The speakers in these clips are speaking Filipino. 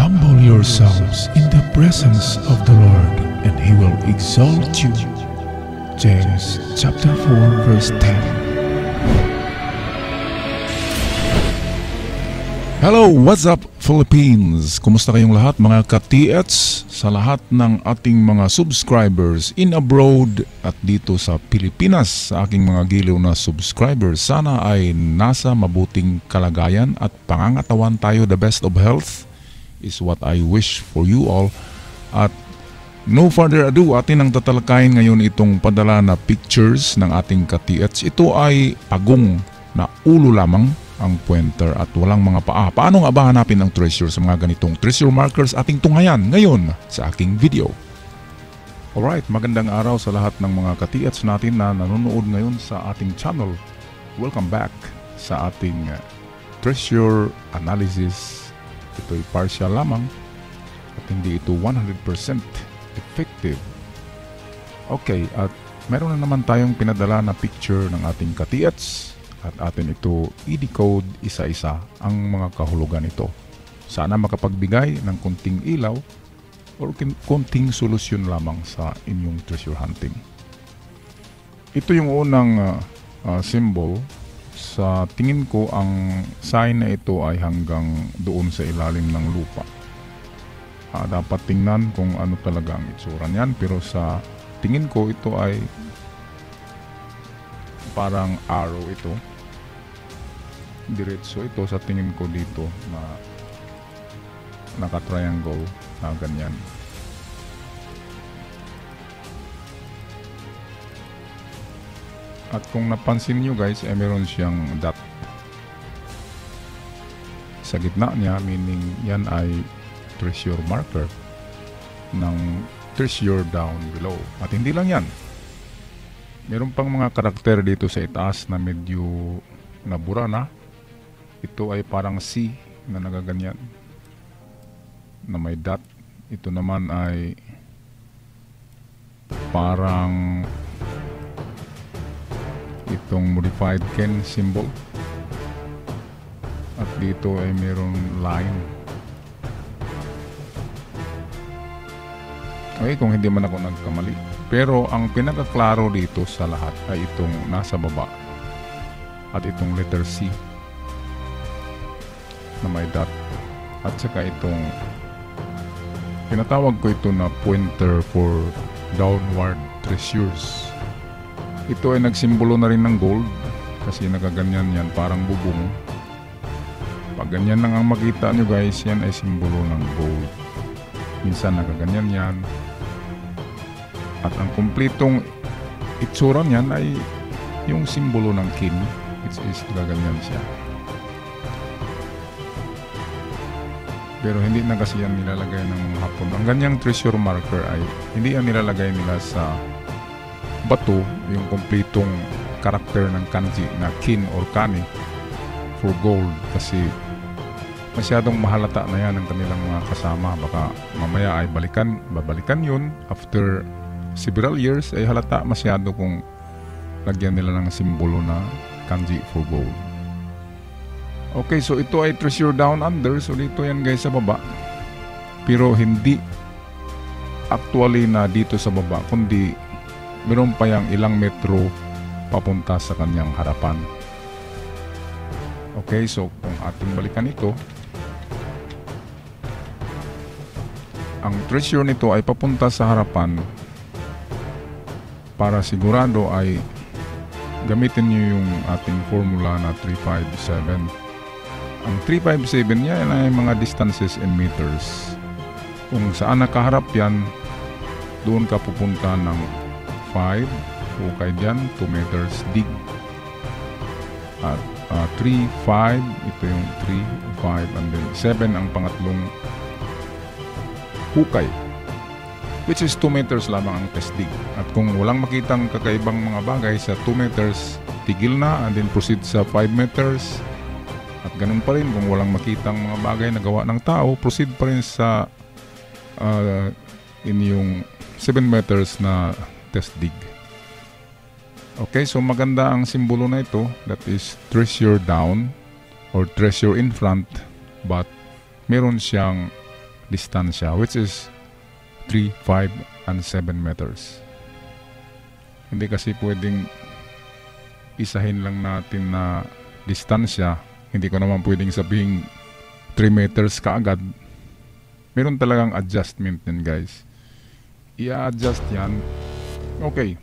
Humble yourselves in the presence of the Lord, and He will exalt you. James chapter 4 verse 10. Hello, what's up Philippines? Kumusta kayong lahat mga ka-TH? Sa lahat ng ating mga subscribers in abroad at dito sa Pilipinas, sa aking mga giliw na subscribers, sana ay nasa mabuting kalagayan at pangangatawan tayo. The best of health is what I wish for you all. At no further ado, atin ang tatalakayin ngayon itong padala na pictures ng ating ka-TH. Ito ay pagong na ulo lamang ang pointer at walang mga paa. Paano nga ba hanapin ang treasure sa mga ganitong treasure markers ating tunghayan ngayon sa aking video? Alright, magandang araw sa lahat ng mga ka-TH natin na nanonood ngayon sa ating channel. Welcome back sa ating treasure analysis. Ito'y partial lamang at hindi ito 100% effective. Okay, at meron na naman tayong pinadala na picture ng ating ka-TH. At atin ito i-decode isa-isa ang mga kahulugan nito. Sana makapagbigay ng konting ilaw o konting solusyon lamang sa inyong treasure hunting. Ito yung unang symbol. Sa tingin ko ang sign na ito ay hanggang doon sa ilalim ng lupa. Dapat tingnan kung ano talaga ang itsura niyan, pero sa tingin ko ito ay parang arrow ito. Diretso ito sa tingin ko dito na naka-triangle na ganyan. At kung napansin nyo guys, meron siyang dot sa gitna niya, meaning yan ay treasure marker ng treasure down below. At hindi lang yan, meron pang mga karakter dito sa itaas na medyo nabura na. Ito ay parang C na nagaganyan na may dot. Ito naman ay parang itong modified Ken symbol. At dito ay mayroong line. Okay, kung hindi man ako nagkamali. Pero ang pinakaklaro dito sa lahat ay itong nasa baba at itong letter C na may dot, at saka itong tinatawag ko ito na pointer for downward treasures. Ito ay nagsimbolo na rin ng gold kasi nagaganyan yan, parang bubong. Pag ganyan lang ang makita nyo guys, yan ay simbolo ng gold. Minsan nagaganyan yan. At ang kumpletong itsura niyan ay yung simbolo ng kin, which is gaganyan siya. Pero hindi na kasi yan nilalagay ng mga Hapon. Ang ganyang treasure marker ay hindi yan nilalagay nila sa bato, yung kumpletong karakter ng kanji na kin or kani for gold, kasi masyadong mahalata na yan ng kanilang mga kasama. Baka mamaya ay babalikan yun after several years, ay halata masyado kung lagyan nila ng simbolo na kanji for gold. Okay, so ito ay treasure down under. So dito yan guys sa baba. Pero hindi actually na dito sa baba, kundi meron pa yung ilang metro papunta sa kanyang harapan. Okay, so kung ating balikan ito, ang treasure nito ay papunta sa harapan. Para sigurado ay gamitin nyo yung ating formula na 357. Ang 357 niya ay mga distances in meters. Kung saan nakaharap yan, doon ka pupunta ng 5, hukay dyan, 2 meters dig. At 3, 5, ito yung 3, 5, and then 7 ang pangatlong hukay, which is 2 meters lamang ang test dig. At kung walang makitang kakaibang mga bagay sa 2 meters, tigil na and then proceed sa 5 meters. At ganun pa rin kung walang makitang mga bagay na gawa ng tao, proceed pa rin sa inyong 7 meters na test dig. Okay, so maganda ang simbolo na ito, that is treasure down or treasure in front, but meron siyang distansya, which is 3, 5, and 7 meters. Hindi kasi pwedeng isahin lang natin na distansya. Hindi ko naman pwedeng sabihin 3 meters kaagad. Meron talagang adjustment din, guys. I-adjust yan. Okay.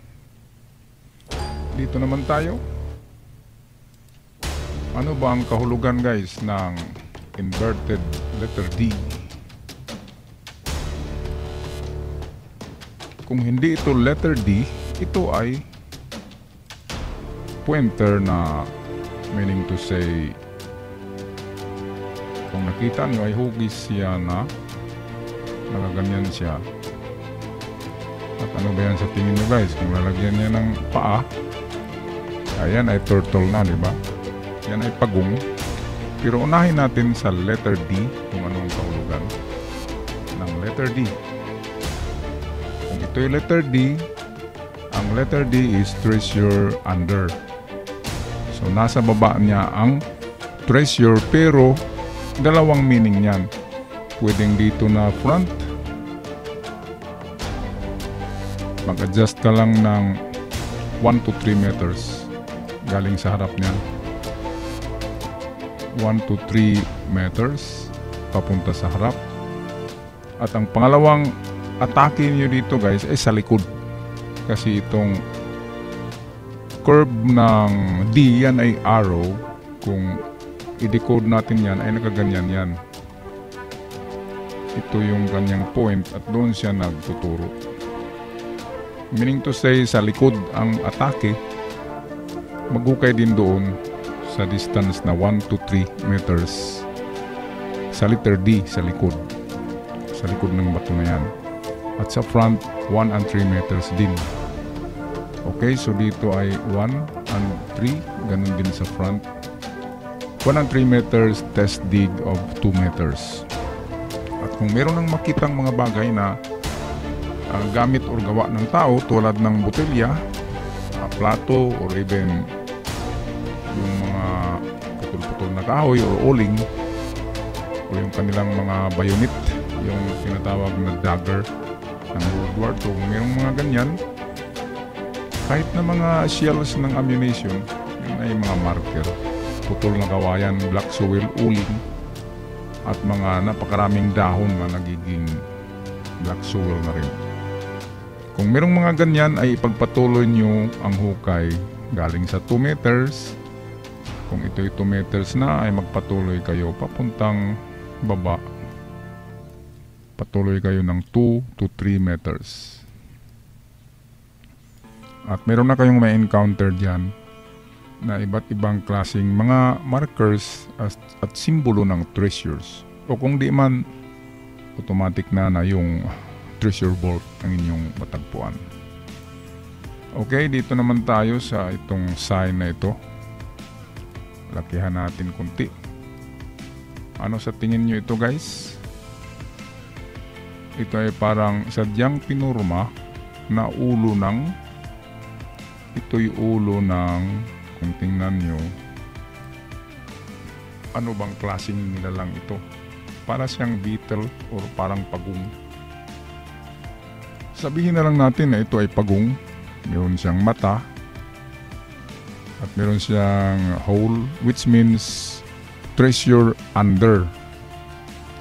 Dito naman tayo. Ano ba ang kahulugan, guys, ng inverted letter D? Kung hindi ito letter D, ito ay pointer na meaning to say, kung nakita nyo ay hugis siya na nakaganyan siya. At ano ba yan sa tingin nyo, guys? Kung lalagyan niya ng paa, ayan ay turtle na, di ba? Yan ay pagong. Pero unahin natin sa letter D kung anong kahulugan ng letter D. Kung ito yung letter D, ang letter D is treasure under. So nasa baba niya ang treasure, pero dalawang meaning niyan. Pwedeng dito na front. Mag-adjust ka lang ng 1 to 3 meters galing sa harap niyan. 1 to 3 meters papunta sa harap. At ang pangalawang atake niyo dito, guys, ay sa likod. Kasi itong curve ng D, yan ay arrow. Kung i-decode natin yan, ay nakaganyan yan. Ito yung kanyang point at doon siya nagtuturo. Meaning to say, sa likod ang atake, magukay din doon sa distance na 1 to 3 meters sa letter D, sa likod ng bato na yan. At sa front, 1 and 3 meters din. Okay, so dito ay 1 and 3, ganun din sa front. 1 and 3 meters, test dig of 2 meters. At kung meron nang makitang mga bagay na gamit or gawa ng tao, tulad ng botelya, plato, or even yung mga putol-putol na kahoy or uling, o yung kanilang mga bayonet, yung tinatawag na dagger ng World War II. Kung mayroong mga ganyan, kahit na mga shells ng ammunition, yun ay mga marker, putol na kawayan, black soil, uling, at mga napakaraming dahon na nagiging black soil na rin. Kung mayroong mga ganyan, ay ipagpatuloy nyo ang hukay galing sa 2 meters. Kung ito'y 2 meters na, ay magpatuloy kayo papuntang baba. Patuloy kayo ng 2 to 3 meters. At meron na kayong may encounter dyan na iba't ibang klaseng mga markers at simbolo ng treasures. O kung di man, automatic na yung treasure vault ang inyong matagpuan. Okay, dito naman tayo sa itong sign na ito. Lakihan natin kunti. Ano sa tingin nyo ito, guys? Ito ay parang sadyang pinurma na ulo ng, ito'y ulo ng, kung tingnan nyo, ano bang klaseng nilalang ito? Para siyang beetle or parang pagong. Sabihin na lang natin na ito ay pagong. Meron siyang mata at meron siyang hole, which means treasure under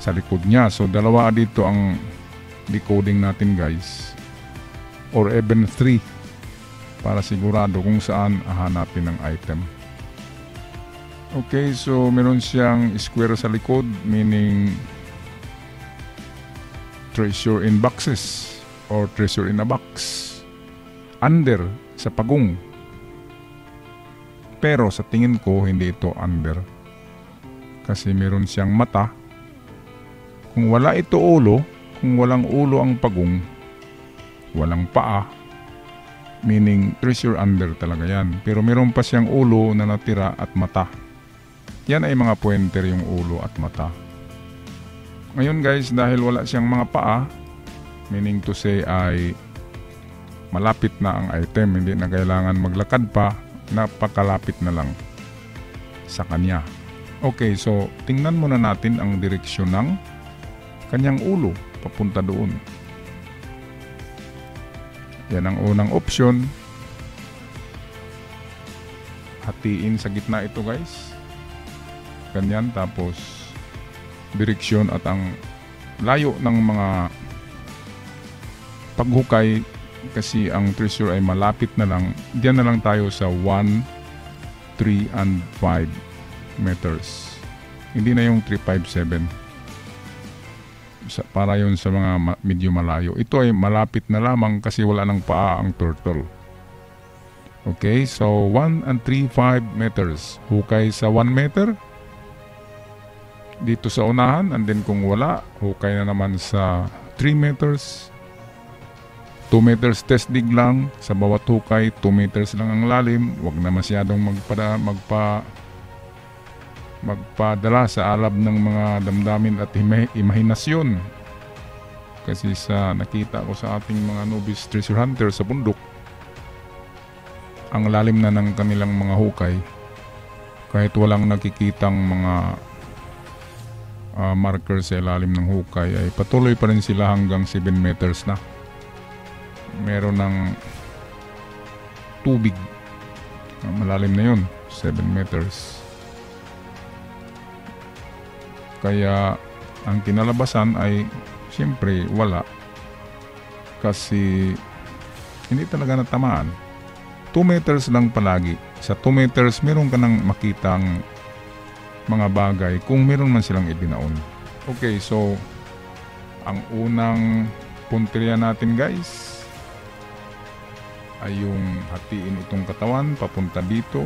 sa likod niya. So dalawa dito ang decoding natin, guys, or even 3 para sigurado kung saan hahanapin ang item. Okay, so meron siyang square sa likod, meaning treasure in boxes or treasure in a box. Under sa pagong. Pero sa tingin ko, hindi ito under. Kasi meron siyang mata. Kung wala ito ulo, kung walang ulo ang pagong, walang paa, meaning treasure under talaga yan. Pero meron pa siyang ulo na natira at mata. Yan ay mga pointer, yung ulo at mata. Ngayon, guys, dahil wala siyang mga paa, meaning to say ay malapit na ang item, hindi na kailangan maglakad pa, napakalapit na lang sa kanya. Okay, so tingnan muna natin ang direksyon ng kanyang ulo papunta doon. Yan ang unang option. Hatiin sa gitna ito guys. Ganyan, tapos direksyon at ang layo ng mga paghukay kasi ang treasure ay malapit na lang. Diyan na lang tayo sa 1, 3, and 5 meters. Hindi na yung 3, 5, 7. Para yun sa mga medyo malayo. Ito ay malapit na lamang kasi wala ng paa ang turtle. Okay, so 1 and 3, 5 meters. Hukay sa 1 meter dito sa unahan, and then kung wala, hukay na naman sa 3 meters. 2 meters test dig lang sa bawat hukay. 2 meters lang ang lalim. Huwag na masyadong magpadala sa alab ng mga damdamin at imahinasyon. Kasi sa nakita ko sa ating mga novice treasure hunter sa bundok, ang lalim na ng kanilang mga hukay. Kahit walang nakikitang mga marker sa ilalim ng hukay, ay patuloy pa rin sila hanggang 7 meters na. Meron ng tubig. Malalim na yun, 7 meters. Kaya ang kinalabasan ay siyempre wala. Kasi hindi talaga natamaan. 2 meters lang palagi. Sa 2 meters meron ka nang makitang mga bagay kung meron man silang ibinaon. Okay, so ang unang punteriya natin guys ay yung hatiin itong katawan papunta dito.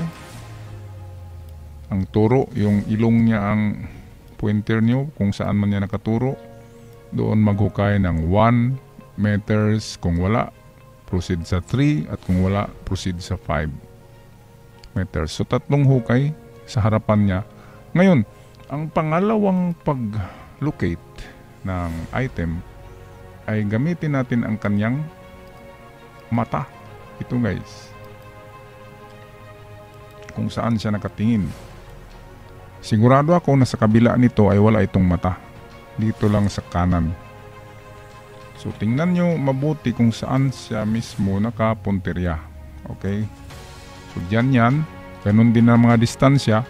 Ang turo, yung ilong niya ang pointer nyo kung saan man niya nakaturo. Doon maghukay ng 1 meters. Kung wala, proceed sa 3, at kung wala, proceed sa 5 meters. So 3 hukay sa harapan niya. Ngayon, ang pangalawang pag-locate ng item ay gamitin natin ang kanyang mata. Ito guys, kung saan siya nakatingin. Sigurado ako na sa kabila nito ay wala itong mata. Dito lang sa kanan. So tingnan nyo mabuti kung saan siya mismo nakapunterya. Okay? So dyan yan. Ganun din ang mga distansya.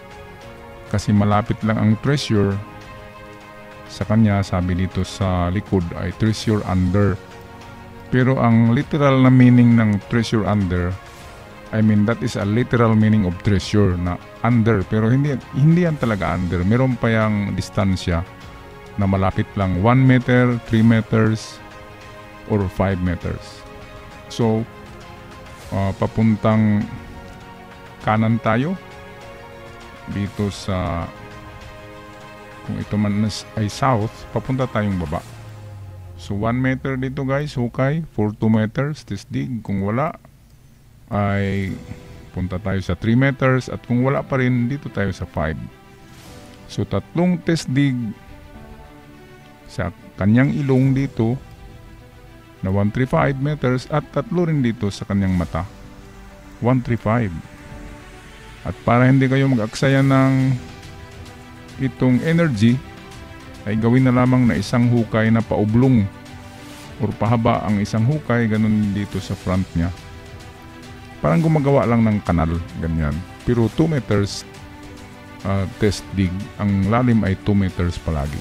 Kasi malapit lang ang treasure. Sa kanya, sabi dito sa likod ay treasure under. Pero ang literal na meaning ng treasure under, I mean that is a literal meaning of treasure na under. Pero hindi yan talaga under. Meron pa yung distansya na malapit lang 1 meter, 3 meters, or 5 meters. So, papuntang kanan tayo. Dito sa, kung ito man ay south, papunta tayong baba. So 1 meter dito guys, hukay. For 2 meters, test dig. Kung wala, ay punta tayo sa 3 meters. At kung wala pa rin, dito tayo sa 5. So 3 test dig sa kanyang ilong dito na 135 meters, at 3 rin dito sa kanyang mata, 135. At para hindi kayo mag-aksaya ng itong energy, ay gawin na lamang na isang hukay na paublong or pahaba ang isang hukay, ganun dito sa front niya. Parang gumagawa lang ng kanal, ganyan. Pero 2 meters test dig, ang lalim ay 2 meters palagi.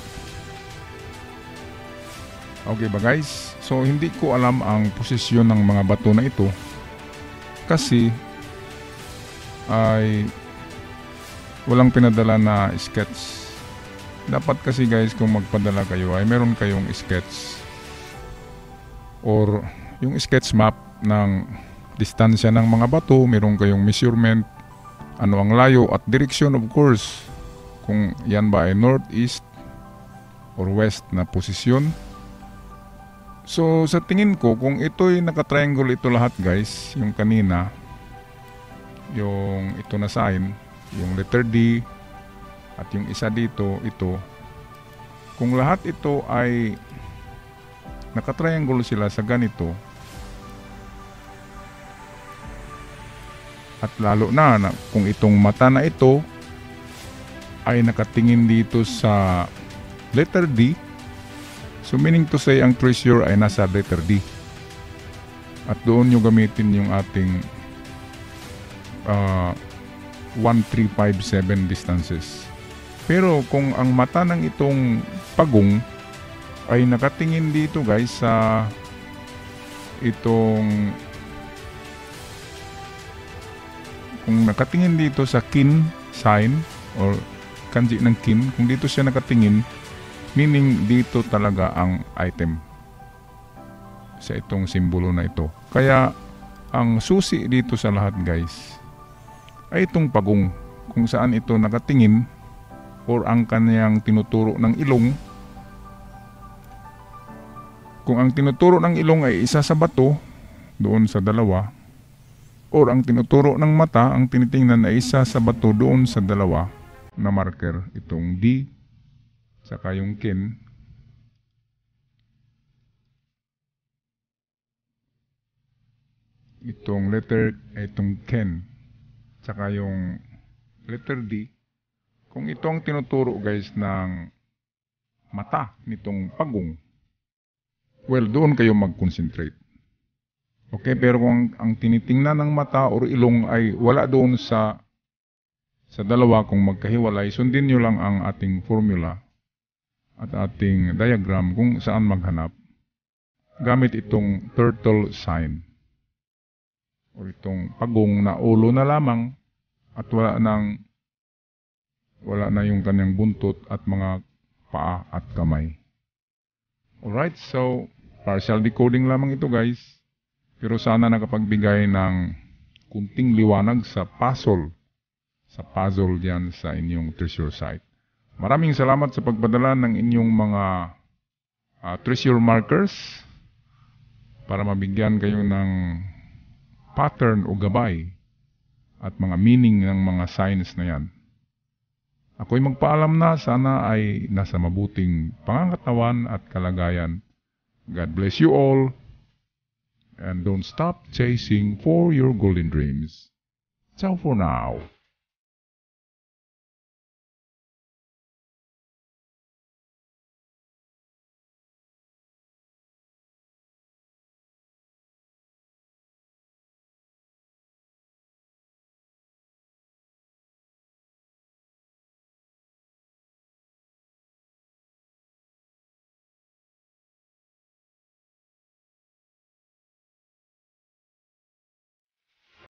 Okay ba guys? So hindi ko alam ang posisyon ng mga bato na ito kasi ay walang pinadala na sketch. Dapat kasi guys, kung magpadala kayo ay meron kayong sketch or yung sketch map ng distansya ng mga bato, meron kayong measurement, ano ang layo at direction of course, kung yan ba ay north, east or west na posisyon. So sa tingin ko, kung ito'y naka-triangle ito lahat guys, yung kanina, yung ito na sign, yung letter D, at yung isa dito, ito, kung lahat ito ay naka-triangle sila sa ganito, at lalo na kung itong mata na ito ay nakatingin dito sa letter D, So meaning to say, ang treasure ay nasa letter D. At doon nyo gamitin yung ating 1357 distances. Pero kung ang mata ng itong pagong ay nakatingin dito guys sa itong, kung nakatingin dito sa kin sign or kanji ng kin, kung dito siya nakatingin, meaning dito talaga ang item sa itong simbolo na ito. Kaya ang susi dito sa lahat guys ay itong pagong, kung saan ito nakatingin or ang kanyang tinuturo ng ilong. Kung ang tinuturo ng ilong ay isa sa bato doon sa dalawa, or ang tinuturo ng mata, ang tinitingnan ay isa sa bato doon sa dalawa na marker, itong D saka yung kin, itong letter, itong ken saka yung letter D. Kung ito ang tinuturo guys ng mata nitong pagong, well, doon kayo mag-concentrate. Okay, pero kung ang tinitingnan ng mata or ilong ay wala doon sa dalawa, kung magkahiwalay, sundin nyo lang ang ating formula at ating diagram kung saan maghanap gamit itong turtle sign or itong pagong na ulo na lamang at wala na yung kanyang buntot at mga paa at kamay. Alright, so partial decoding lamang ito guys, pero sana nakapagbigay ng kunting liwanag sa puzzle dyan sa inyong treasure site. Maraming salamat sa pagpadala ng inyong mga treasure markers para mabigyan kayo ng pattern o gabay at mga meaning ng mga signs na yan. Ako'y magpaalam na, sana ay nasa mabuting pangangatawan at kalagayan. God bless you all, and don't stop chasing for your golden dreams. Ciao for now.